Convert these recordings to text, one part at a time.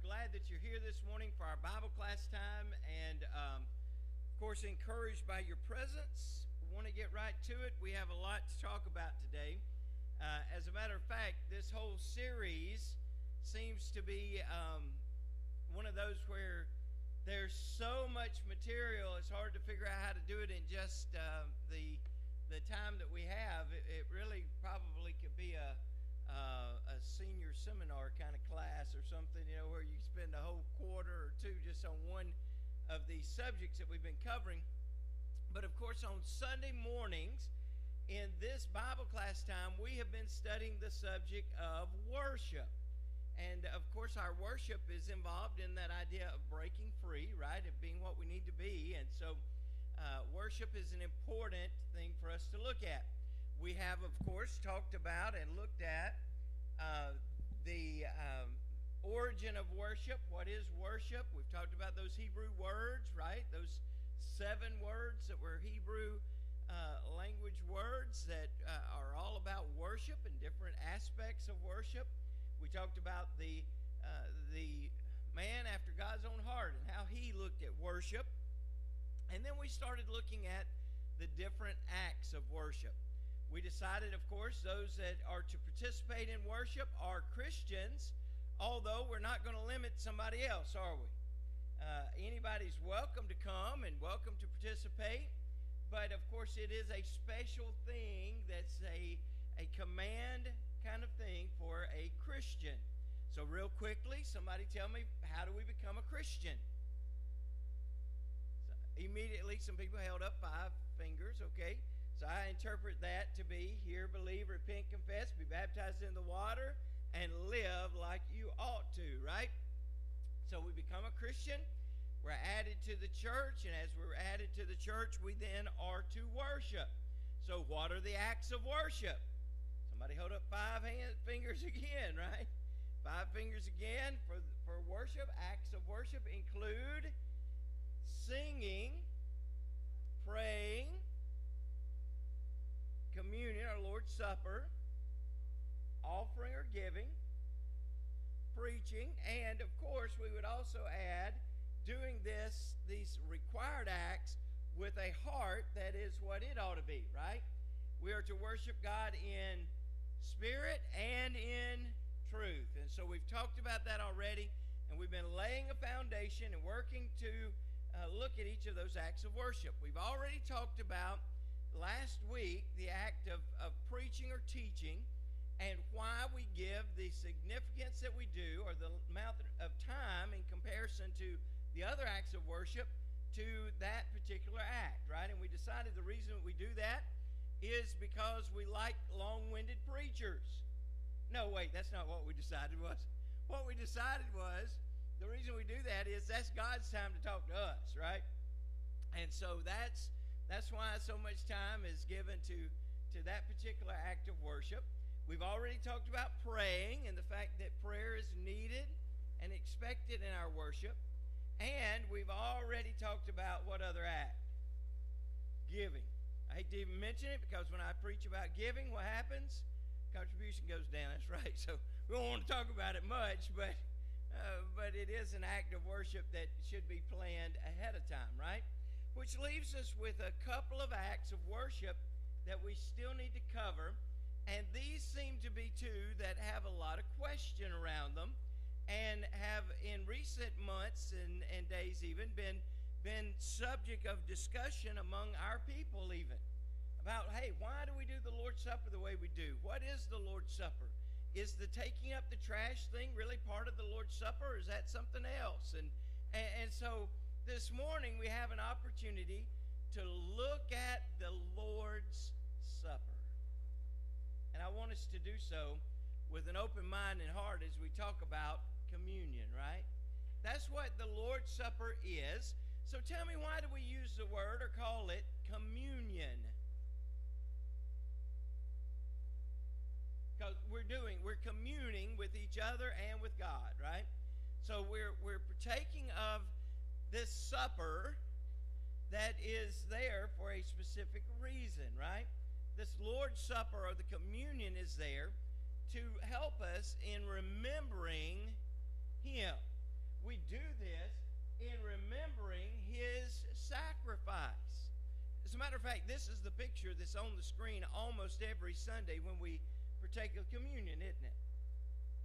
glad that you're here this morning for our Bible class time, and of course encouraged by your presence. Want to get right to it. We have a lot to talk about today. As a matter of fact, this whole series seems to be one of those where there's so much material, it's hard to figure out how to do it in just the time that we have. It really probably could be a senior seminar kind of class or something, where you spend a whole quarter or two just on one of these subjects that we've been covering. But of course, on Sunday mornings in this Bible class time, we have been studying the subject of worship. And of course, our worship is involved in that idea of breaking free, right? Of being what we need to be. And so worship is an important thing for us to look at. We have, of course, talked about and looked at the origin of worship. What is worship? We've talked about those Hebrew words, right? Those 7 words that were Hebrew language words that are all about worship and different aspects of worship. We talked about the man after God's own heart and how he looked at worship. And then we started looking at the different acts of worship. We decided, of course, those that are to participate in worship are Christians, although we're not going to limit somebody else, are we? Anybody's welcome to come and welcome to participate, but of course it is a special thing that's a command kind of thing for a Christian. So real quickly, somebody tell me, how do we become a Christian? So immediately, some people held up 5 fingers, okay? So I interpret that to be hear, believe, repent, confess, be baptized in the water, and live like you ought to, right? So we become a Christian, we're added to the church, and as we're added to the church, we then are to worship. So what are the acts of worship? Somebody hold up 5 fingers again, right? 5 fingers again for worship. Acts of worship include singing, praying, communion, our Lord's Supper, offering or giving, preaching, and of course we would also add doing these required acts with a heart that is what it ought to be, right? We are to worship God in spirit and in truth. And so we've talked about that already, and we've been laying a foundation and working to look at each of those acts of worship. We've already talked about last week the act of preaching or teaching and why we give the significance that we do, or the amount of time in comparison to the other acts of worship, to that particular act, right? And we decided the reason we do that is because we like long-winded preachers. No, wait, that's not what we decided was. What we decided was the reason we do that is that's God's time to talk to us, right? And so that's why so much time is given to that particular act of worship. We've already talked about praying and the fact that prayer is needed and expected in our worship. And we've already talked about what other act? Giving. I hate to even mention it because when I preach about giving, what happens? Contribution goes down. That's right. So we don't want to talk about it much, but it is an act of worship that should be planned ahead of time, right? Which leaves us with a couple of acts of worship that we still need to cover. And these seem to be 2 that have a lot of question around them and have in recent months and days even been subject of discussion among our people even about, hey, why do we do the Lord's Supper the way we do? What is the Lord's Supper? Is the taking up the trash thing really part of the Lord's Supper, or is that something else? And so this morning we have an opportunity to look at the Lord's Supper. And I want us to do so with an open mind and heart as we talk about communion, right? That's what the Lord's Supper is. So tell me, why do we use the word or call it communion? Because we're communing with each other and with God, right? So we're partaking of this supper that is there for a specific reason, right? This Lord's Supper or the communion is there to help us in remembering Him. we do this in remembering his sacrifice. As a matter of fact, this is the picture that's on the screen almost every Sunday when we partake of communion, isn't it?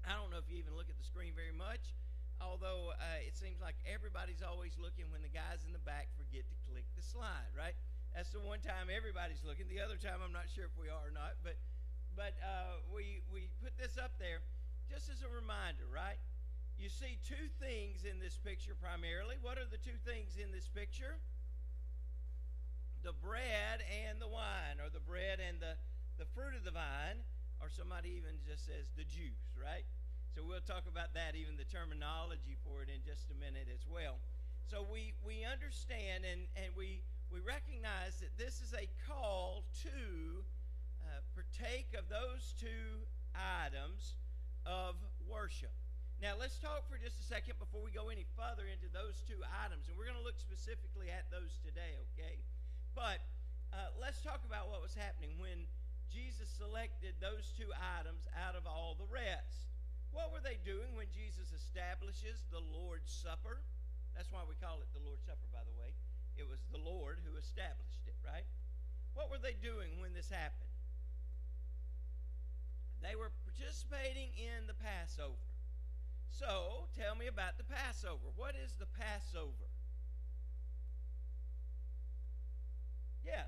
I don't know if you even look at the screen very much, although it seems like everybody's always looking when the guys in the back forget to click the slide, right? That's the one time everybody's looking. The other time I'm not sure if we are or not, but we put this up there just as a reminder, right? You see two things in this picture primarily. What are the two things in this picture? The bread and the wine, or the bread and the fruit of the vine, or somebody even just says the juice, right? So we'll talk about that, even the terminology for it, in just a minute as well. So we understand and we recognize that this is a call to partake of those two items of worship. Now let's talk for just a second before we go any further into those two items, and we're going to look specifically at those today, okay? But let's talk about what was happening when Jesus selected those two items out of all the rest. What were they doing when Jesus establishes the Lord's Supper? That's why we call it the Lord's Supper, by the way. It was the Lord who established it, right? What were they doing when this happened? They were participating in the Passover. So, tell me about the Passover. What is the Passover? Yeah,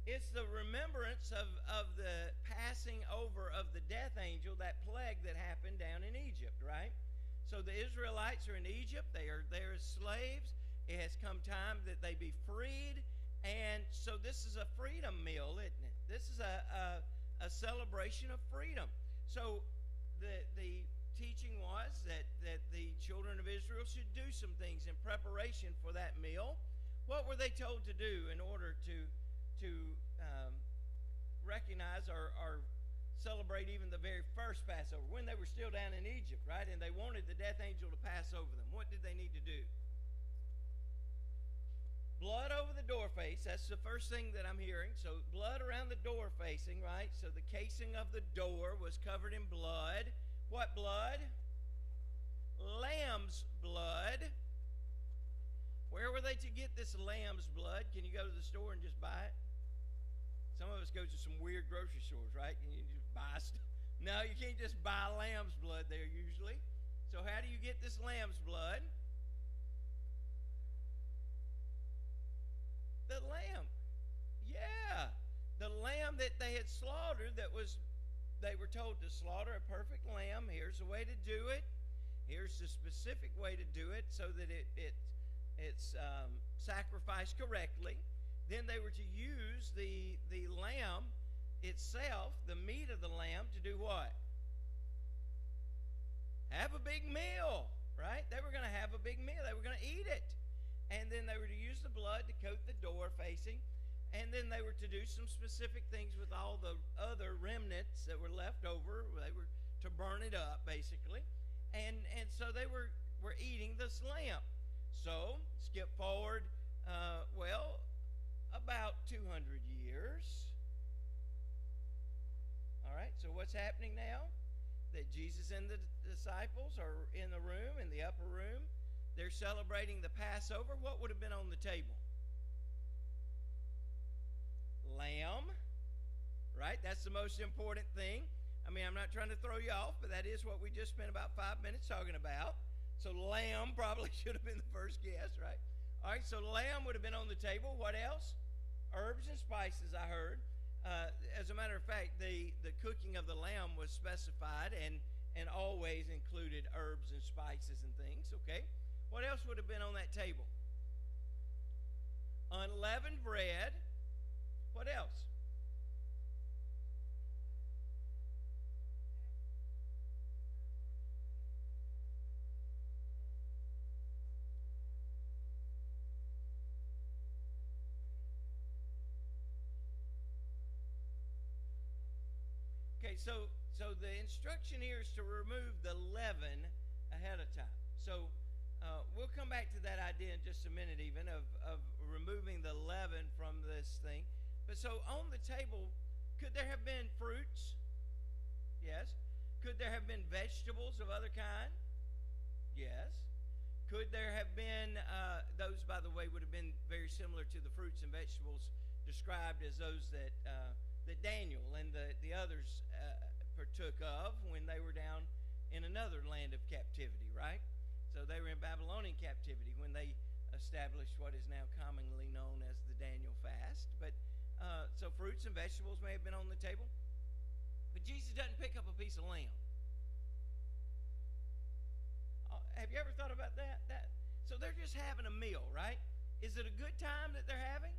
it's the remembrance of the passing over of the death angel, that plague that happened down in Egypt, right? So the Israelites are in Egypt. They are there as slaves. It has come time that they be freed. And so this is a freedom meal, isn't it? This is a celebration of freedom. So the teaching was that the children of Israel should do some things in preparation for that meal. What were they told to do in order to recognize or celebrate even the very first Passover, when they were still down in Egypt, right? And they wanted the death angel to pass over them? What did they need to do? Blood over the door face. That's the first thing that I'm hearing. So blood around the door facing, right? So the casing of the door was covered in blood. What blood? Lamb's blood. Where were they to get this lamb's blood? Can you go to the store and just buy it? Some of us go to some weird grocery stores, right? And you just buy stuff. No, you can't just buy lamb's blood there usually. So how do you get this lamb's blood? The lamb. Yeah. The lamb that they had slaughtered, they were told to slaughter a perfect lamb. Here's the way to do it. Here's the specific way to do it so that it's sacrificed correctly. Then they were to use the lamb itself, the meat of the lamb, to do what? Have a big meal, right? They were going to have a big meal. They were going to eat it. And then they were to use the blood to coat the door facing. And then they were to do some specific things with all the other remnants that were left over. They were to burn it up, basically. And so they were eating this lamb. So, skip forward, about 200 years. All right, so what's happening now? That Jesus and the disciples are in the room, in the upper room. They're celebrating the Passover. What would have been on the table? Lamb, right? That's the most important thing. I mean, I'm not trying to throw you off, but that is what we just spent about 5 minutes talking about. So lamb probably should have been the first guess, right? All right, so lamb would have been on the table. What else? Herbs and spices, I heard. As a matter of fact, the cooking of the lamb was specified and always included herbs and spices and things, okay? What else would have been on that table? Unleavened bread. What else? Okay, so the instruction here is to remove the leaven ahead of time. So we'll come back to that idea in just a minute even of removing the leaven from this thing. But so on the table, could there have been fruits? Yes. Could there have been vegetables of other kind? Yes. Could there have been, those, by the way, would have been very similar to the fruits and vegetables described as those that Daniel and the others partook of when they were down in another land of captivity, right? So they were in Babylonian captivity when they established what is now commonly known as the Daniel fast. But so fruits and vegetables may have been on the table, but Jesus doesn't pick up a piece of lamb. Have you ever thought about that? So they're just having a meal, right? Is it a good time that they're having?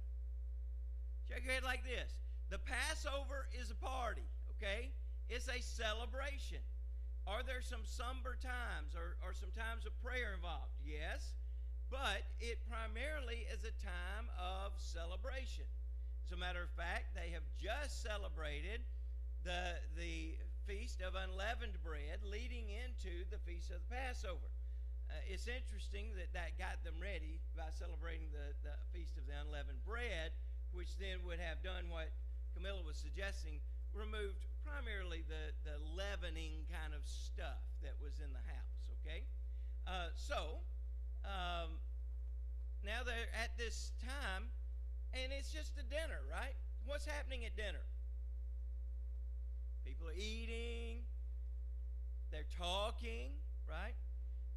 Shake your head like this. The Passover is a party, okay? It's a celebration. Are there some somber times or some times of prayer involved? Yes, but it primarily is a time of celebration. As a matter of fact, they have just celebrated the Feast of Unleavened Bread leading into the Feast of the Passover. It's interesting that got them ready by celebrating the Feast of the Unleavened Bread, which then would have done what Camilla was suggesting, removed primarily the leavening kind of stuff that was in the house, okay? Now they're at this time, and it's just a dinner, right? What's happening at dinner? People are eating, they're talking, right?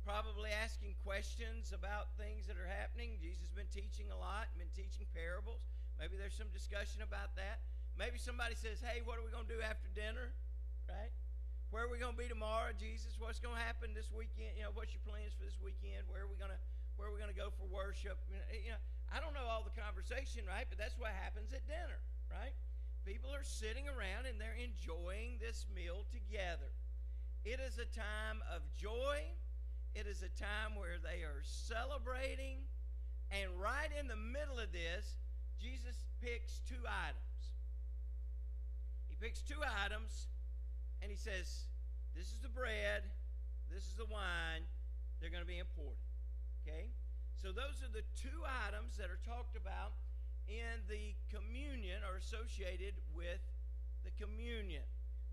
Probably asking questions about things that are happening. Jesus has been teaching a lot, been teaching parables. Maybe there's some discussion about that. Maybe somebody says, hey, what are we going to do after dinner, right? Where are we going to be tomorrow, Jesus? What's going to happen this weekend? You know, what's your plans for this weekend? Where are we going to go for worship? You know, I don't know all the conversation, right? But that's what happens at dinner, right? People are sitting around and they're enjoying this meal together. It is a time of joy. It is a time where they are celebrating, and right in the middle of this, Jesus picks two items. He picks two items, and he says, this is the bread, this is the wine, they're going to be important, okay? So those are the two items that are talked about in the communion or associated with the communion.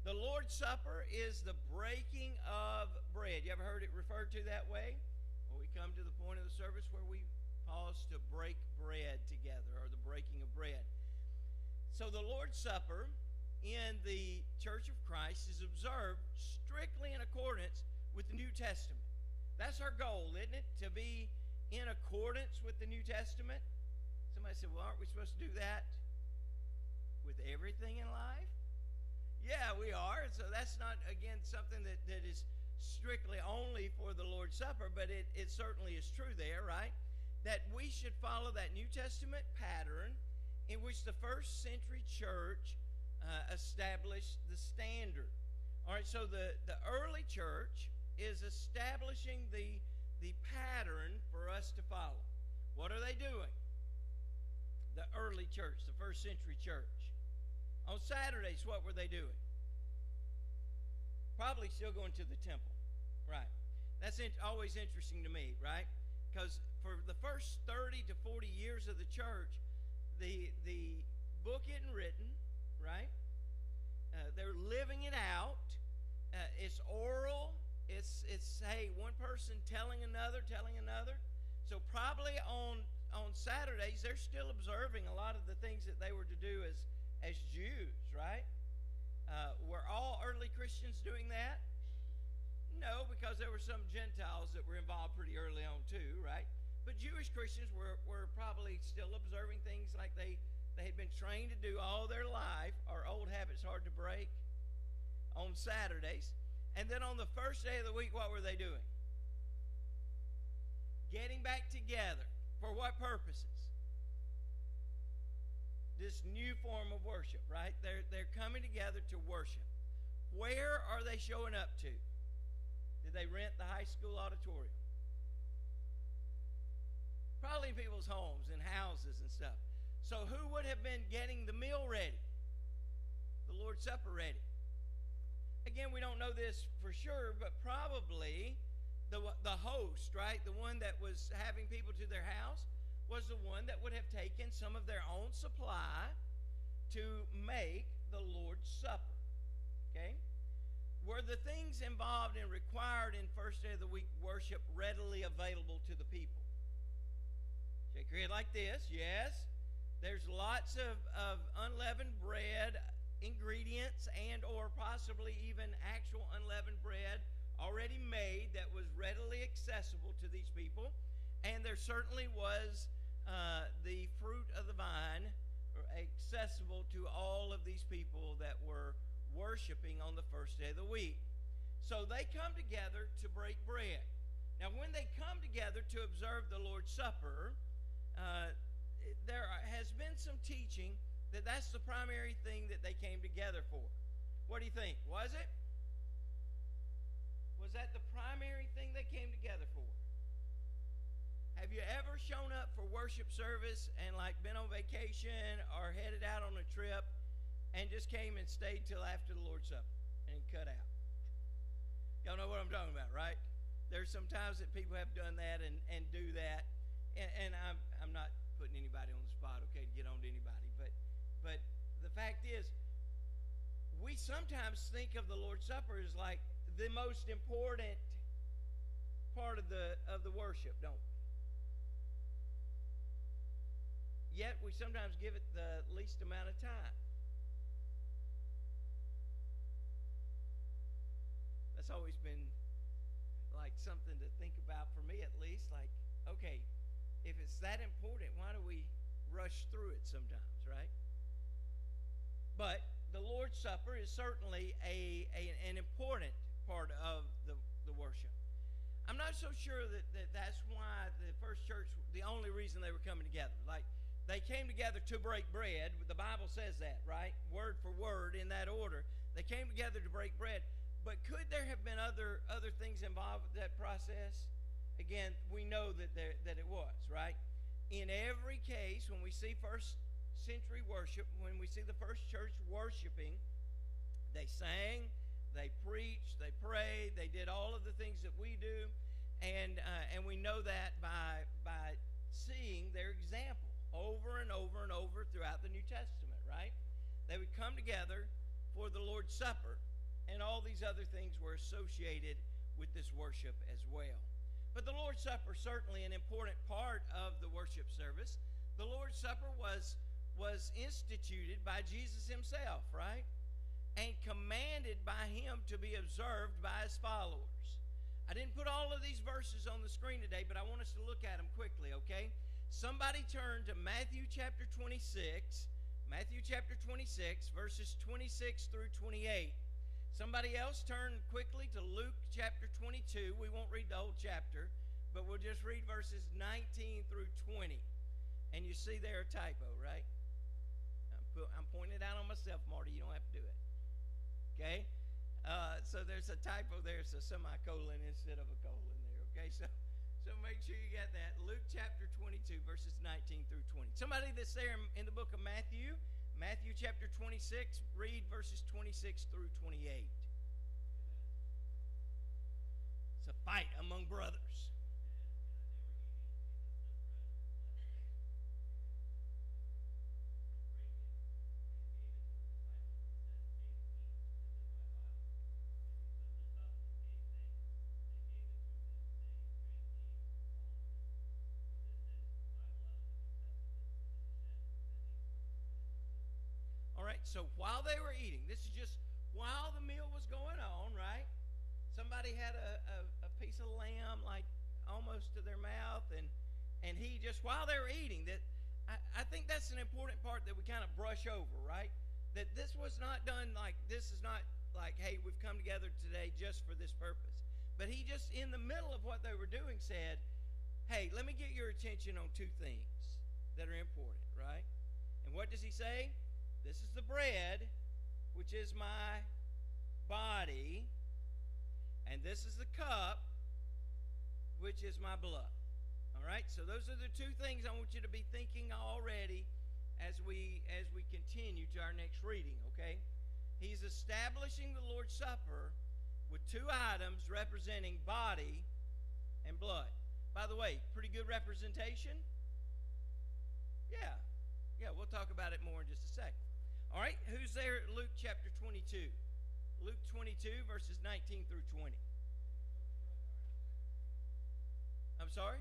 The Lord's Supper is the breaking of bread. You ever heard it referred to that way? Well, we come to the point of the service where we pause to break bread together, or the breaking of bread. So the Lord's Supper in the Church of Christ is observed strictly in accordance with the New Testament. That's our goal, isn't it? To be in accordance with the New Testament. Somebody said, well, aren't we supposed to do that with everything in life? Yeah, we are. So that's not, again, something that is strictly only for the Lord's Supper, but it certainly is true there, right? That we should follow that New Testament pattern in which the first century church established the standard. All right, so the early church is establishing the pattern for us to follow. What are they doing? The early church, the first century church. On Saturdays, what were they doing? Probably still going to the temple, right? That's always interesting to me, right? Because for the first 30 to 40 years of the church, the book isn't written, right? They're living it out. It's oral. It's hey, one person telling another. So probably on Saturdays, they're still observing a lot of the things that they were to do as Jews, right? Were all early Christians doing that? No, because there were some Gentiles that were involved pretty early on too, right? But Jewish Christians were probably still observing things like they had been trained to do all their life. Our old habits hard to break on Saturdays. And then on the first day of the week, what were they doing? Getting back together. For what purposes? This new form of worship, right? They're coming together to worship. Where are they showing up to? Did they rent the high school auditorium? Probably in people's homes and houses and stuff. So who would have been getting the meal ready? The Lord's Supper ready. Again, we don't know this for sure, but probably the host, right? The one that was having people to their house was the one that would have taken some of their own supply to make the Lord's Supper. Okay? were the things involved and required in first day of the week worship readily available to the people? Shake your head like this. Yes. There's lots of unleavened bread, ingredients, and or possibly even actual unleavened bread already made that was readily accessible to these people. And there certainly was the fruit of the vine accessible to all of these people that were worshiping on the first day of the week. So they come together to break bread. Now, when they come together to observe the Lord's Supper, there has been some teaching that that's the primary thing that they came together for. What do you think? Was it? Was that the primary thing they came together for? Have you ever shown up for worship service and like been on vacation or headed out on a trip and just came and stayed till after the Lord's Supper and cut out? Y'all know what I'm talking about, right? There's some times that people have done that and do that, and I'm not putting anybody on the spot, okay, to get on to anybody, but the fact is, we sometimes think of the Lord's Supper as like the most important part of the worship, don't we? Yet we sometimes give it the least amount of time. That's always been like something to think about for me, at least. Like, okay, if it's that important, why do we rush through it sometimes, right? But the Lord's Supper is certainly an important part of the worship. I'm not so sure that's why the first church, the only reason they were coming together. Like, they came together to break bread. The Bible says that, right? Word for word in that order. They came together to break bread. But could there have been other things involved with that process? Again, we know that it was, right? In every case, when we see first century worship, when we see the first church worshiping, they sang, they preached, they prayed, they did all of the things that we do, and we know that by seeing their example over and over and over throughout the New Testament, right? They would come together for the Lord's Supper, and all these other things were associated with this worship as well. But the Lord's Supper is certainly an important part of the worship service. The Lord's Supper was instituted by Jesus himself, right? And commanded by him to be observed by his followers. I didn't put all of these verses on the screen today, but I want us to look at them quickly, okay? Somebody turn to Matthew chapter 26, verses 26 through 28. Somebody else turn quickly to Luke chapter 22. We won't read the whole chapter, but we'll just read verses 19 through 20. And you see there a typo, right? I'm pointing it out on myself, Marty. You don't have to do it. Okay? So there's a typo there. It's a semicolon instead of a colon there. Okay? So make sure you got that. Luke chapter 22, verses 19 through 20. Somebody that's there in the book of Matthew chapter 26, read verses 26 through 28. It's a fight among brothers. So while they were eating, this is just while the meal was going on, right? Somebody had a piece of lamb like almost to their mouth, and he just, while they were eating, that I think that's an important part that we kind of brush over, right? That this was not done like, this is not like, hey, we've come together today just for this purpose. But he just, in the middle of what they were doing, said, hey, let me get your attention on two things that are important, right? And what does he say? This is the bread, which is my body, and this is the cup, which is my blood. All right? So those are the two things I want you to be thinking already as we continue to our next reading, okay? He's establishing the Lord's Supper with two items representing body and blood. By the way, pretty good representation? Yeah, we'll talk about it more in just a second. All right, who's there at Luke chapter 22? Luke 22, verses 19 through 20. I'm sorry?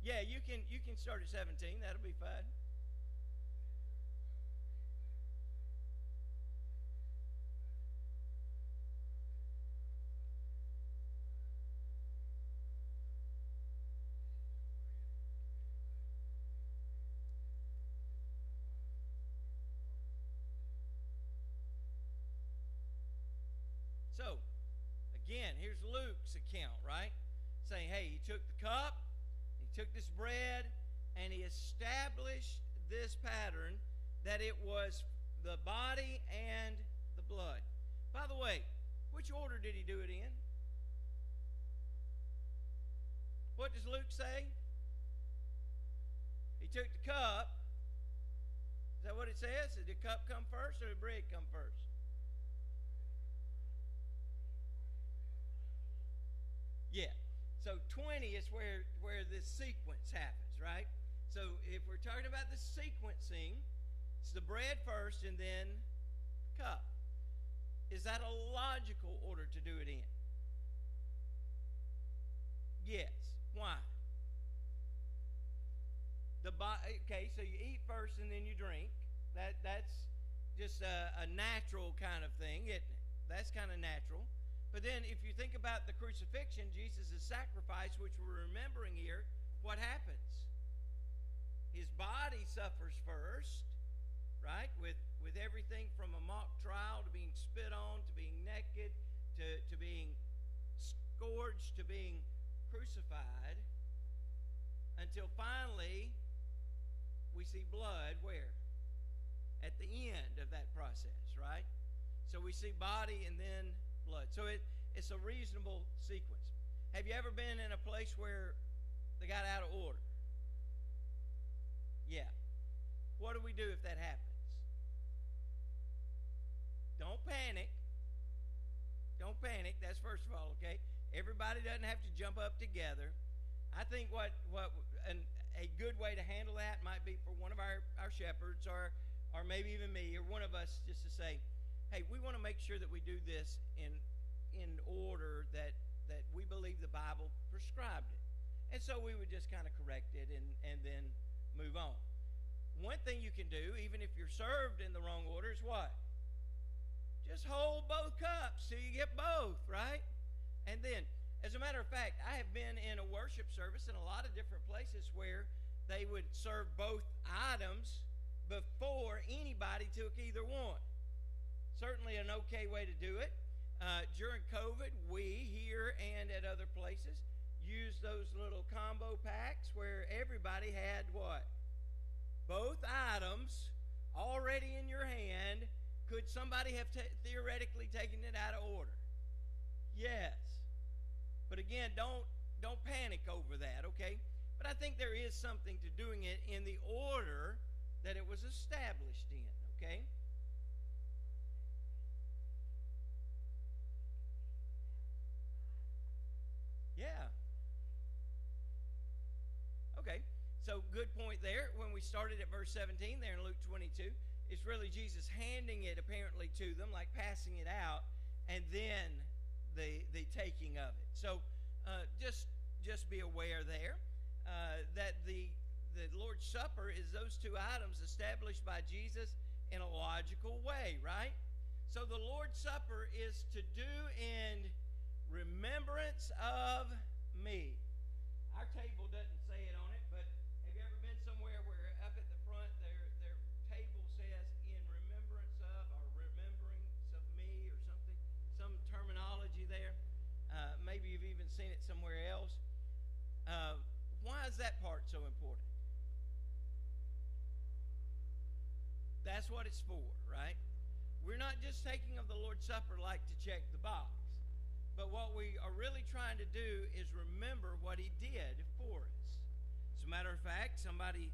Yeah, you can start at 17. That'll be fine. So, again, here's Luke's account, right? Saying, hey, he took the cup, he took this bread, and he established this pattern that it was the body and the blood. By the way, which order did he do it in? What does Luke say? He took the cup. Is that what it says? Did the cup come first or did the bread come first? Yeah. So 20 is where this sequence happens, right? So if we're talking about the sequencing, it's the bread first and then cup. Is that a logical order to do it in? Yes. Why? Okay, so you eat first and then you drink. That's just a natural kind of thing, isn't it? That's kind of natural. But then if you think about the crucifixion, Jesus' sacrifice, which we're remembering here, what happens? His body suffers first, right? With everything from a mock trial to being spit on, to being naked, to being scourged, to being crucified, until finally we see blood where? At the end of that process, right? So we see body and then blood. So it's a reasonable sequence. Have you ever been in a place where they got out of order? Yeah. What do we do if that happens? Don't panic. Don't panic. That's first of all, okay? Everybody doesn't have to jump up together. I think a good way to handle that might be for one of our shepherds or maybe even me or one of us just to say, hey, we want to make sure that we do this in order that we believe the Bible prescribed it. And so we would just kind of correct it and then move on. One thing you can do, even if you're served in the wrong order, is what? Just hold both cups till you get both, right? And then, as a matter of fact, I have been in a worship service in a lot of different places where they would serve both items before anybody took either one. Certainly an okay way to do it. During COVID, we here and at other places used those little combo packs where everybody had what? Both items already in your hand. Could somebody have theoretically taken it out of order? Yes. But again, don't panic over that, okay? But I think there is something to doing it in the order that it was established in, okay? Yeah. Okay. So good point there. When we started at verse 17 there in Luke 22, it's really Jesus handing it apparently to them, like passing it out, and then the taking of it. So just be aware there that the Lord's Supper is those two items established by Jesus in a logical way, right? So the Lord's Supper is to do in remembrance of me. Our table doesn't say it on it, but have you ever been somewhere where up at the front their table says in remembrance of or remembrance of me or something, some terminology there? Maybe you've even seen it somewhere else. Why is that part so important? That's what it's for, right? We're not just taking of the Lord's Supper like to check the box. But what we are really trying to do is remember what he did for us. As a matter of fact, somebody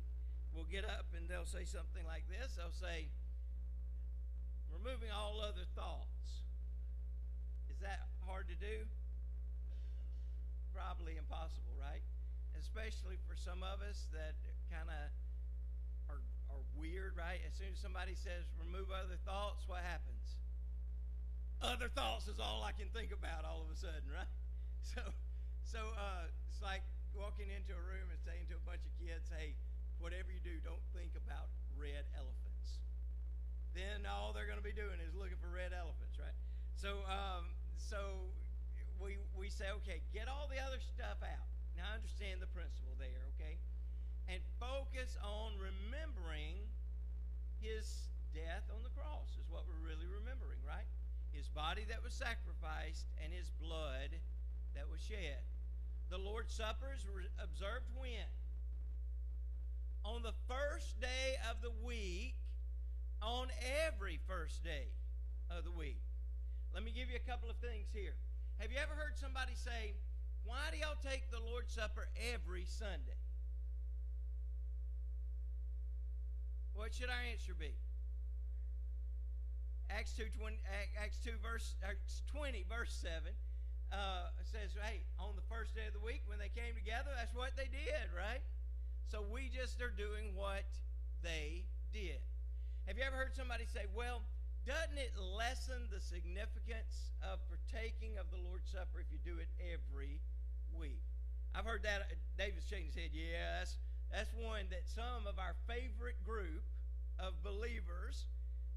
will get up and they'll say something like this. They'll say, removing all other thoughts. Is that hard to do? Probably impossible, right? Especially for some of us that kind of are weird, right? As soon as somebody says remove other thoughts, what happens? Other thoughts is all I can think about all of a sudden, right? So it's like walking into a room and saying to a bunch of kids, hey, whatever you do, don't think about red elephants. Then all they're going to be doing is looking for red elephants, right? So we say, okay, get all the other stuff out. Now understand the principle there, okay? And focus on remembering his death on the cross is what we're really remembering, right? His body that was sacrificed and his blood that was shed. The Lord's Supper is observed when? On the first day of the week, on every first day of the week. Let me give you a couple of things here. Have you ever heard somebody say, why do y'all take the Lord's Supper every Sunday? What should our answer be? Acts 20, verse 7 says, hey, on the first day of the week when they came together, that's what they did, right? So we just are doing what they did. Have you ever heard somebody say, well, doesn't it lessen the significance of partaking of the Lord's Supper if you do it every week? I've heard that. David's shaking his head. Yeah, that's one that some of our favorite group of believers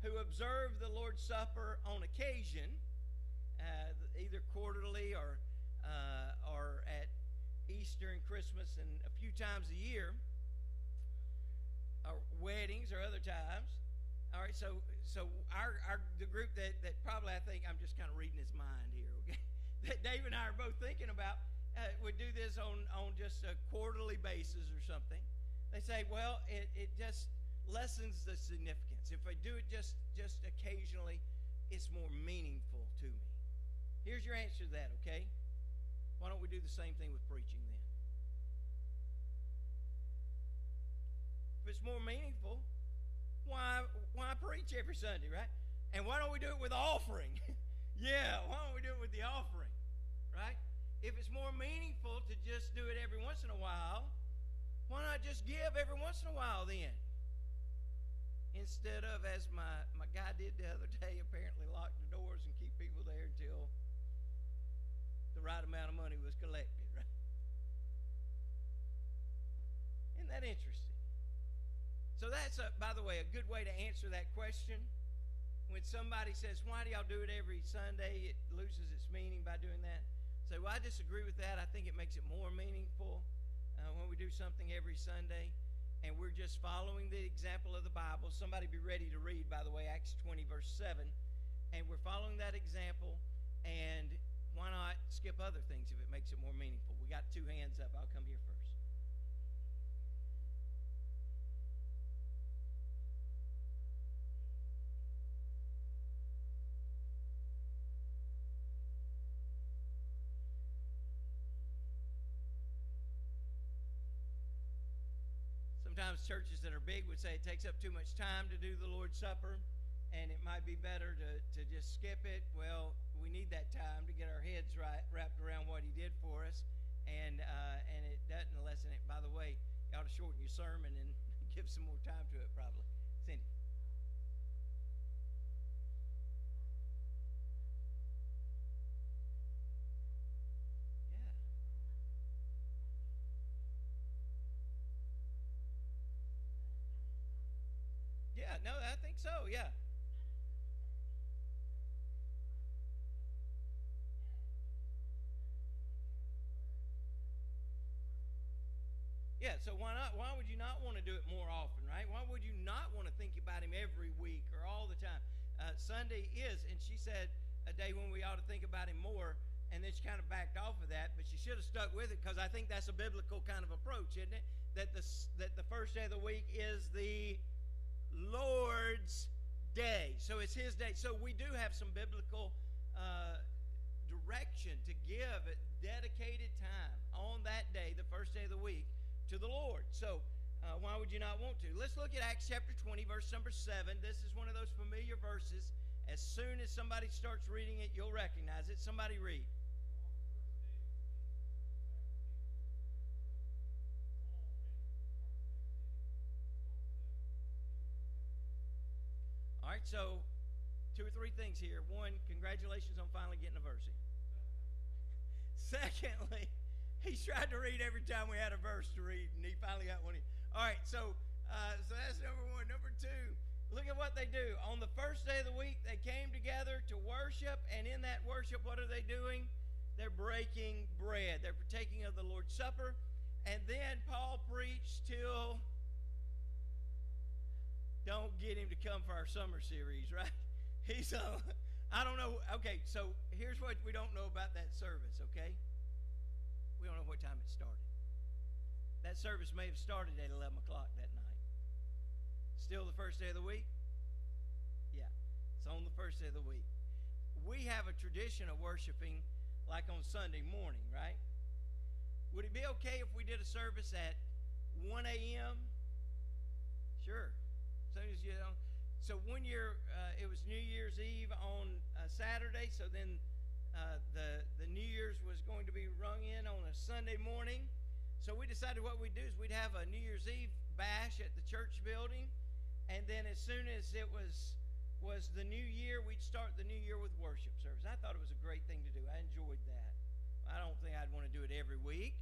who observe the Lord's Supper on occasion, either quarterly or at Easter and Christmas and a few times a year, or weddings or other times. All right, so the group that probably, I think I'm just kind of reading his mind here, okay, that Dave and I are both thinking about would do this on just a quarterly basis or something. They say, well, it just lessens the significance. If I do it just occasionally, it's more meaningful to me. Here's your answer to that, okay? Why don't we do the same thing with preaching then? If it's more meaningful, why preach every Sunday, right? And why don't we do it with offering? Yeah, why don't we do it with the offering, right? If it's more meaningful to just do it every once in a while, why not just give every once in a while then? Instead of, as my guy did the other day, apparently lock the doors and keep people there until the right amount of money was collected, right? Isn't that interesting? So that's, by the way, a good way to answer that question. When somebody says, why do y'all do it every Sunday? It loses its meaning by doing that. Say, well, I disagree with that. I think it makes it more meaningful when we do something every Sunday. And we're just following the example of the Bible. Somebody be ready to read, by the way, Acts 20, verse 7. And we're following that example. And why not skip other things if it makes it more meaningful? We got two hands up. I'll come here first. Sometimes churches that are big would say it takes up too much time to do the Lord's Supper, and it might be better to just skip it. Well, we need that time to get our heads wrapped around what he did for us, and it doesn't lessen it. By the way, you ought to shorten your sermon and give some more time to it, probably. Cindy. Yeah, no, I think so, yeah. Yeah, so why not? Why would you not want to do it more often, right? Why would you not want to think about him every week or all the time? Sunday is, and she said a day when we ought to think about him more, and then she kind of backed off of that, but she should have stuck with it because I think that's a biblical kind of approach, isn't it? That the first day of the week is the Lord's day. So it's his day. So we do have some biblical direction to give at dedicated time on that day, the first day of the week, to the Lord. So why would you not want to? Let's look at Acts chapter 20, verse number 7. This is one of those familiar verses. As soon as somebody starts reading it, you'll recognize it. Somebody read. right, so 2 or 3 things here. One, congratulations on finally getting a verse in. Secondly, he's tried to read every time we had a verse to read, and he finally got one in. All right, so that's number one. Number 2, look at what they do. On the first day of the week, they came together to worship, and in that worship, what are they doing? They're breaking bread. They're partaking of the Lord's Supper. And then Paul preached till, don't get him to come for our summer series, right? He's, I don't know. Okay, so here's what we don't know about that service, okay? We don't know what time it started. That service may have started at 11 o'clock that night. Still the first day of the week? Yeah, it's on the first day of the week. We have a tradition of worshiping like on Sunday morning, right? Would it be okay if we did a service at 1 a.m.? Sure. As soon as you know. So one year, it was New Year's Eve on Saturday, so then the New Year's was going to be rung in on a Sunday morning. So we decided what we'd do is we'd have a New Year's Eve bash at the church building, and then as soon as it was the new year, we'd start the new year with worship service. I thought it was a great thing to do. I enjoyed that. I don't think I'd want to do it every week,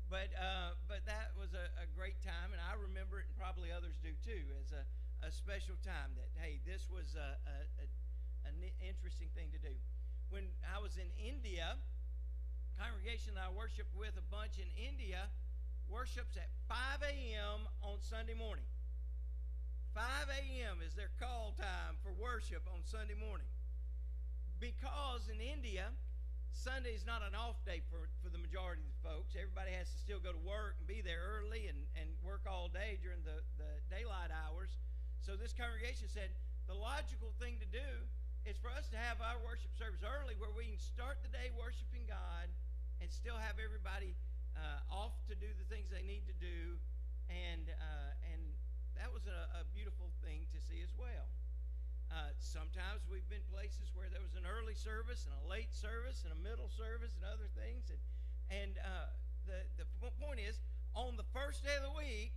but that was a great time, and I remember it, and probably others do too, as a special time that, hey, this was an interesting thing to do. When I was in India, congregation that I worshiped with a bunch in India worships at 5 a.m. on Sunday morning. 5 a.m. is their call time for worship on Sunday morning. Because in India, Sunday is not an off day for the majority of the folks. Everybody has to still go to work and be there early and work all day during the daylight hours. So this congregation said the logical thing to do is for us to have our worship service early where we can start the day worshiping God and still have everybody off to do the things they need to do. And that was a beautiful thing to see as well. Sometimes we've been places where there was an early service and a late service and a middle service and other things. And the point is, on the first day of the week,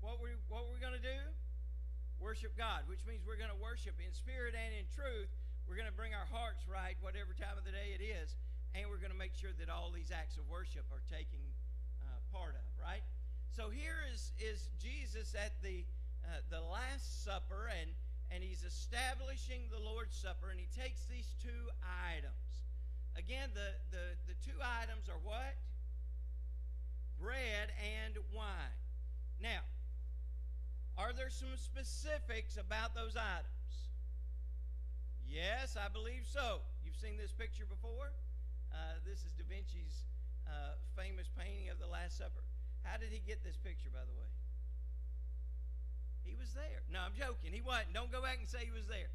what we're going to do? Worship God, which means we're going to worship in spirit and in truth. We're going to bring our hearts right, whatever time of the day it is, and we're going to make sure that all these acts of worship are taking part of, right? So here is Jesus at the Last Supper, and he's establishing the Lord's Supper, and he takes these 2 items. Again, the 2 items are what? Bread and wine. Now, are there some specifics about those items? Yes, I believe so. You've seen this picture before? This is Da Vinci's famous painting of the Last Supper. How did he get this picture, by the way? He was there. No, I'm joking. He wasn't. Don't go back and say he was there.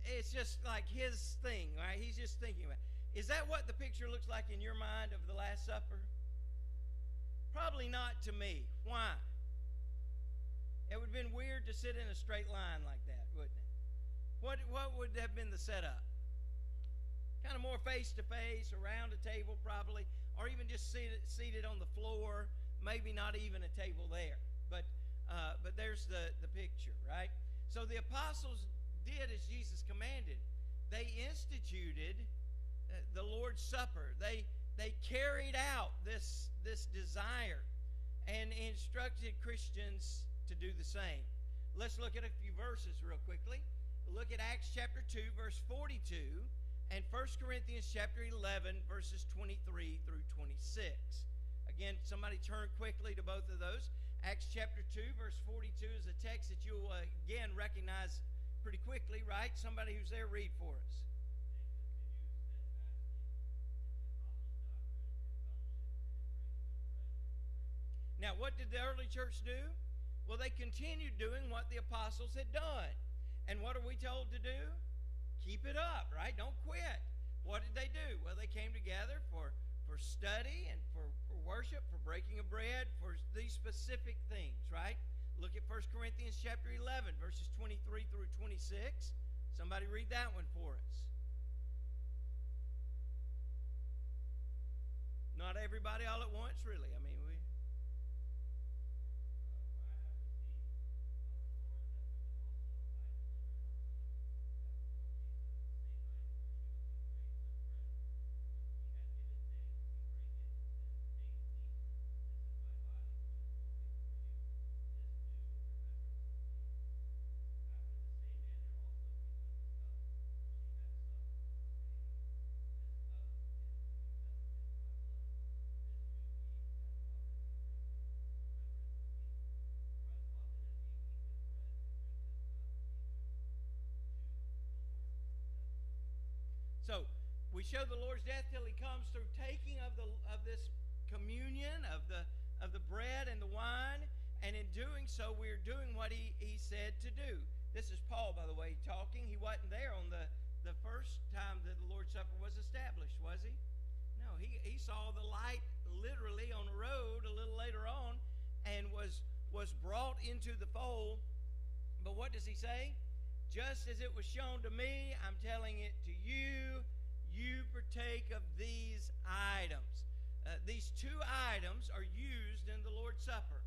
It's just like his thing, right? He's just thinking about it. Is that what the picture looks like in your mind of the Last Supper? Probably not to me. Why? It would have been weird to sit in a straight line like that, wouldn't it? What would have been the setup? Kind of more face-to-face, around a table probably, or even just seated on the floor, maybe not even a table there. But there's the picture, right? So the apostles did as Jesus commanded. They instituted the Lord's Supper. They carried out this desire and instructed Christians to do the same. Let's look at a few verses real quickly. Look at Acts chapter 2, verse 42, and 1 Corinthians chapter 11, verses 23 through 26. Again, somebody turn quickly to both of those. Acts chapter 2, verse 42 is a text that you'll again recognize pretty quickly, right? Somebody who's there, read for us. Now, what did the early church do? Well, they continued doing what the apostles had done. And what are we told to do? Keep it up, right? Don't quit. What did they do? Well, they came together for study and for worship, for breaking of bread, for these specific things, right? Look at 1 Corinthians chapter 11, verses 23 through 26. Somebody read that one for us. Not everybody all at once, really. I mean, So we show the Lord's death till he comes through taking of this communion of the bread and the wine, and in doing so we're doing what he said to do. This is Paul, by the way, talking. He wasn't there on the first time that the Lord's Supper was established, was he? No, he saw the light literally on the road a little later on and was brought into the fold. But what does he say? Just as it was shown to me, I'm telling it to you. You partake of these items. These two items are used in the Lord's Supper.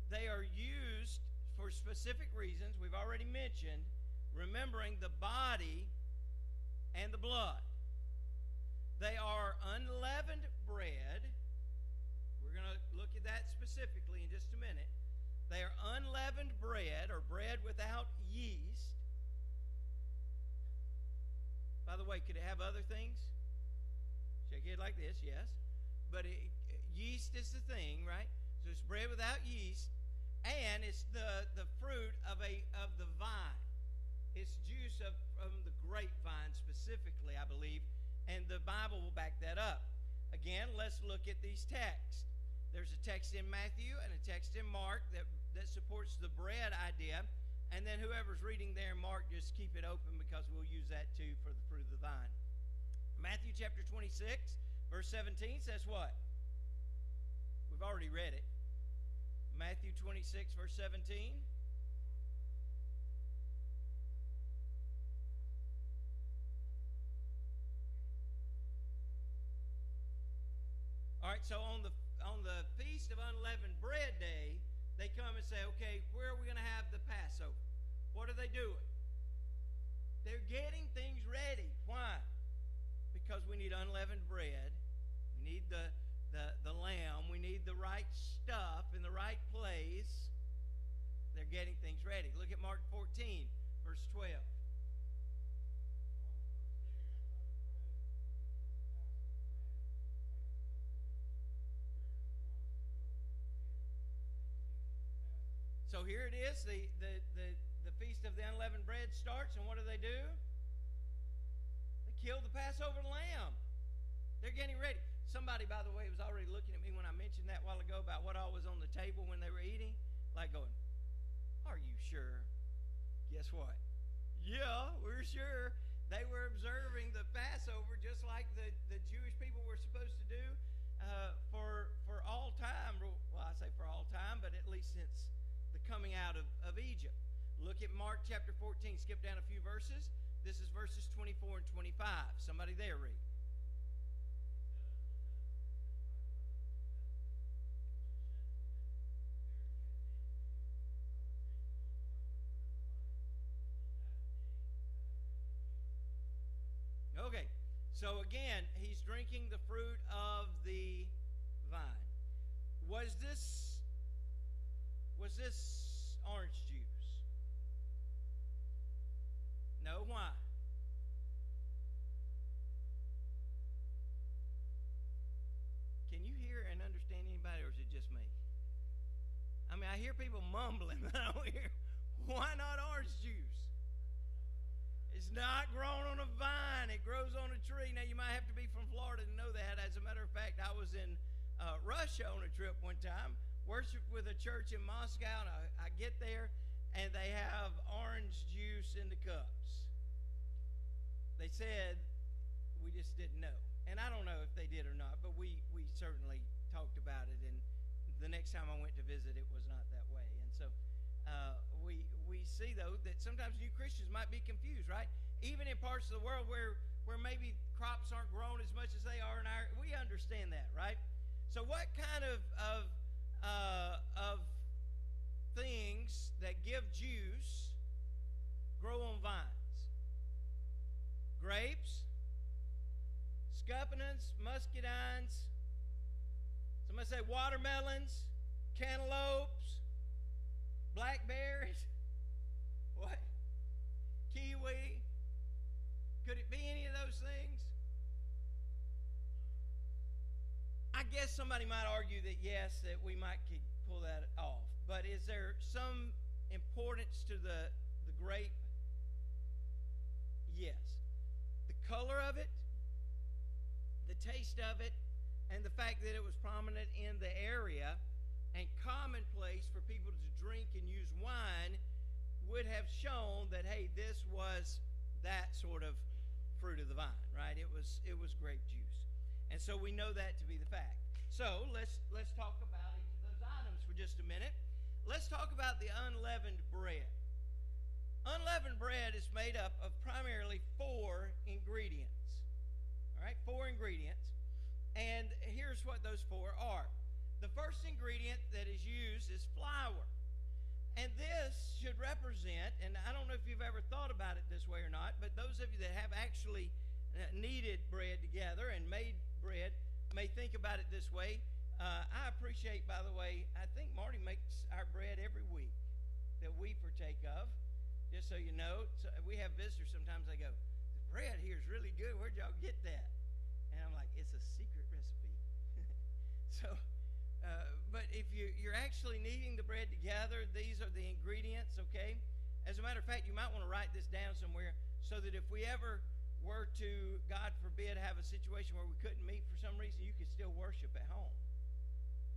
They are used for specific reasons we've already mentioned, remembering the body and the blood. They are unleavened bread. We're going to look at that specifically in just a minute. They are unleavened bread, or bread without yeast. By the way, could it have other things? Shake your head like this, yes. But yeast is the thing, right? So it's bread without yeast, and it's the fruit of the vine. It's juice from the grapevine specifically, I believe, and the Bible will back that up. Again, let's look at these texts. There's a text in Matthew and a text in Mark that supports the bread idea. And then whoever's reading there in Mark, just keep it open because we'll use that too for the fruit of the vine. Matthew chapter 26, verse 17 says what? We've already read it. Matthew 26, verse 17. All right, so on the Feast of Unleavened Bread Day, they come and say, okay, where are we going to have the Passover? What are they doing? They're getting things ready. Why? Because we need unleavened bread. We need the lamb. We need the right stuff in the right place. They're getting things ready. Look at Mark 14, verse 12. So here it is, the Feast of the Unleavened Bread starts, and what do? They kill the Passover lamb. They're getting ready. Somebody, by the way, was already looking at me when I mentioned that a while ago about what all was on the table when they were eating, like going, are you sure? Guess what? Yeah, we're sure. They were observing the Passover just like the Jewish people were supposed to do for all time. Well, I say for all time, but at least since the coming out of Egypt. Look at Mark chapter 14. Skip down a few verses. This is verses 24 and 25. Somebody there read. Okay, so again, he's drinking the fruit of the vine. Was this orange juice? No, why? Can you hear and understand anybody, or is it just me? I mean, I hear people mumbling, but I don't hear. Why not orange juice? It's not grown on a vine. It grows on a tree. Now, you might have to be from Florida to know that. As a matter of fact, I was in Russia on a trip one time, worshiped with a church in Moscow, and I get there, and they have orange juice in the cups. They said, we just didn't know. And I don't know if they did or not, but we certainly talked about it, and the next time I went to visit, it was not that way. And so we see, though, that sometimes new Christians might be confused, right? Even in parts of the world where maybe crops aren't grown as much as they are in our, we understand that, right? So what kind of things that give juice grow on vines? Grapes, scuppernons, muscadines. Somebody say watermelons, cantaloupes, blackberries. What? Kiwi. Could it be any of those things? I guess somebody might argue that yes, that we could pull that off. But is there some importance to the grape? Yes. The color of it, the taste of it, and the fact that it was prominent in the area and commonplace for people to drink and use wine would have shown that, hey, this was that sort of fruit of the vine, right? It was grape juice. And so we know that to be the fact. So let's talk about each of those items for just a minute. Let's talk about the unleavened bread. Unleavened bread is made up of primarily 4 ingredients. All right, 4 ingredients. And here's what those 4 are. The first ingredient that is used is flour. And this should represent, and I don't know if you've ever thought about it this way or not, but those of you that have actually kneaded bread together and made bread may think about it this way. I appreciate, by the way, I think Marty makes our bread every week that we partake of. Just so you know, so we have visitors sometimes. They go, the bread here is really good. Where'd y'all get that? And I'm like, it's a secret recipe. So, but if you're actually kneading the bread together, these are the ingredients, okay? As a matter of fact, you might want to write this down somewhere so that if we ever were to, God forbid, have a situation where we couldn't meet for some reason, you could still worship at home.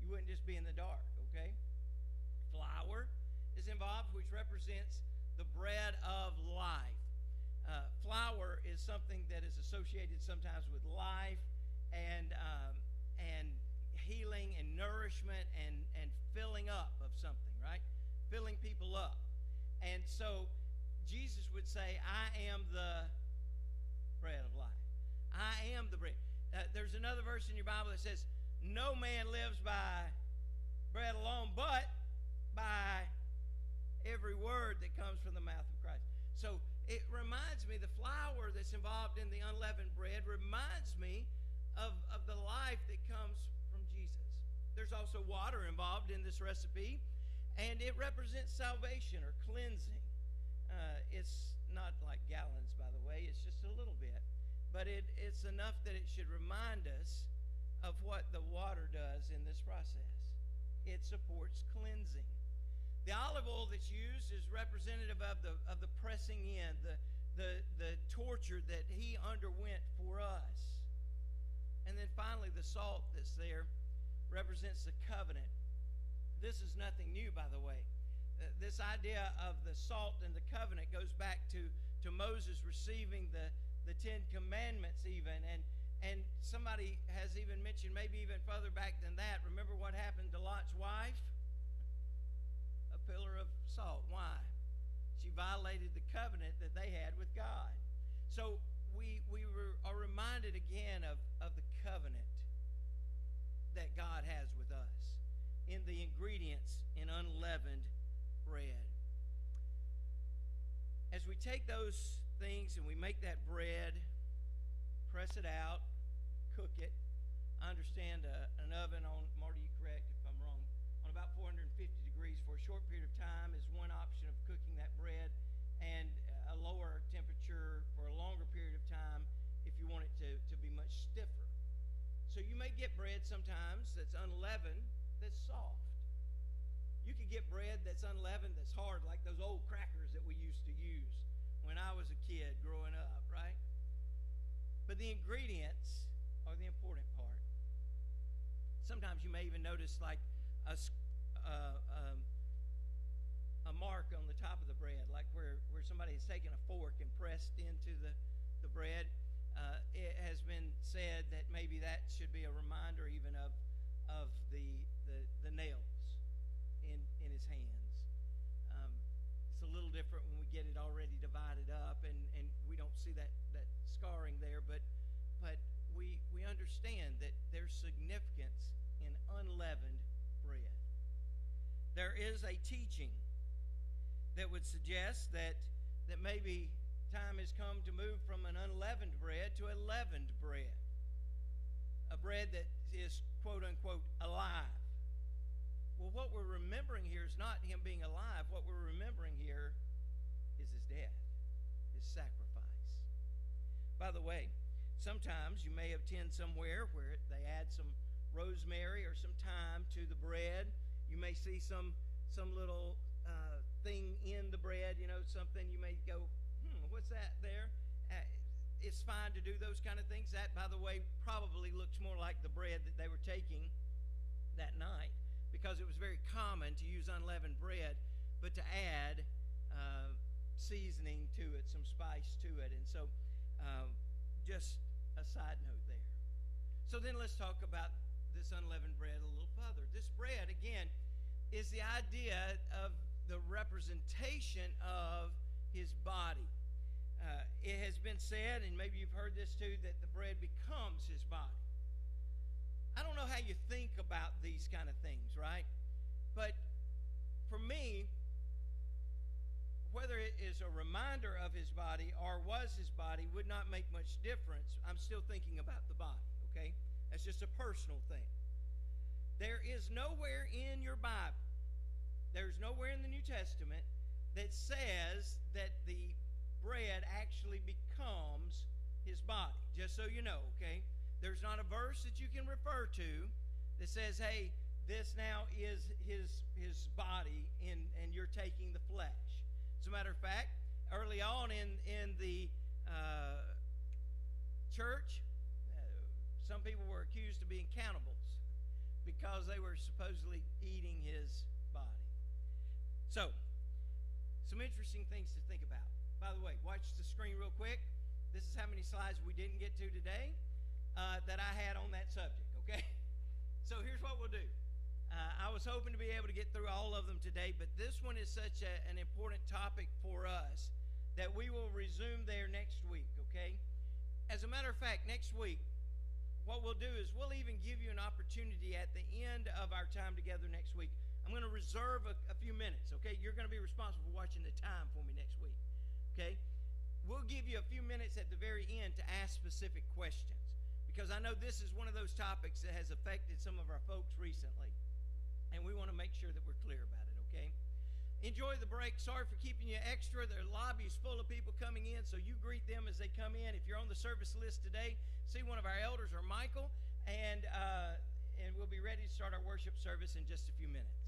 You wouldn't just be in the dark, okay? Flour is involved, which represents the bread of life. Flour is something that is associated sometimes with life and healing and nourishment and filling up of something, right? Filling people up. And so Jesus would say, I am the bread of life. I am the bread. There's another verse in your Bible that says, no man lives by bread alone, but by every word that comes from the mouth of Christ. So it reminds me, the flour that's involved in the unleavened bread reminds me of the life that comes from Jesus. There's also water involved in this recipe, and it represents salvation or cleansing. It's not like gallons, by the way. It's just a little bit. But it's enough that it should remind us of what the water does in this process. It supports cleansing. The olive oil that's used is representative of the pressing in, the torture that he underwent for us. And then finally, the salt that's there represents the covenant. This is nothing new, by the way. This idea of the salt and the covenant goes back to Moses receiving the 10 Commandments even. And somebody has even mentioned, maybe even further back than that, remember what happened to Lot's wife? Pillar of salt. Why? She violated the covenant that they had with God. So we are reminded again of the covenant that God has with us in the ingredients in unleavened bread. As we take those things and we make that bread, press it out, cook it. I understand an oven on, Marty, you correct if I'm wrong, on about 450 degrees for a short period of time is one option of cooking that bread, and a lower temperature for a longer period of time if you want it to be much stiffer. So you may get bread sometimes that's unleavened that's soft. You could get bread that's unleavened that's hard, like those old crackers that we used to use when I was a kid growing up, right? But the ingredients are the important part. Sometimes you may even notice like a mark on the top of the bread, like where somebody has taken a fork and pressed into the bread. It has been said that maybe that should be a reminder even of the nails in his hands. It's a little different when we get it already divided up and we don't see that scarring there, but we understand that there's significance in unleavened bread. There is a teaching that would suggest that maybe time has come to move from an unleavened bread to a leavened bread. A bread that is, quote unquote, alive. Well, what we're remembering here is not him being alive. What we're remembering here is his death, his sacrifice. By the way, sometimes you may attend somewhere where they add some rosemary or some thyme to the bread. You may see some little thing in the bread, something you may go, what's that there? it's fine to do those kind of things. That, by the way, probably looks more like the bread that they were taking that night, because it was very common to use unleavened bread, but to add seasoning to it, some spice to it. And so just a side note there. So then let's talk about this unleavened bread a little further. This bread, again, is the idea of the representation of his body. It has been said, and maybe you've heard this too, that the bread becomes his body. I don't know how you think about these kind of things, right? But for me, whether it is a reminder of his body or was his body would not make much difference. I'm still thinking about the body, okay? That's just a personal thing. There is nowhere in your Bible, there's nowhere in the New Testament that says that the bread actually becomes his body. Just so you know, okay? There's not a verse that you can refer to that says, hey, this now is his body and you're taking the flesh. As a matter of fact, early on in the church, some people were accused of being cannibals because they were supposedly eating his body. So, some interesting things to think about. By the way, watch the screen real quick. This is how many slides we didn't get to today that I had on that subject, okay? So here's what we'll do. I was hoping to be able to get through all of them today, but this one is such an important topic for us that we will resume there next week, okay? As a matter of fact, next week, what we'll do is we'll even give you an opportunity at the end of our time together next week. I'm going to reserve a few minutes, okay? You're going to be responsible for watching the time for me next week, okay? We'll give you a few minutes at the very end to ask specific questions, because I know this is one of those topics that has affected some of our folks recently, and we want to make sure that we're clear about it, okay? Enjoy the break. Sorry for keeping you extra. The lobby is full of people coming in, so you greet them as they come in. If you're on the service list today, see one of our elders or Michael, and we'll be ready to start our worship service in just a few minutes.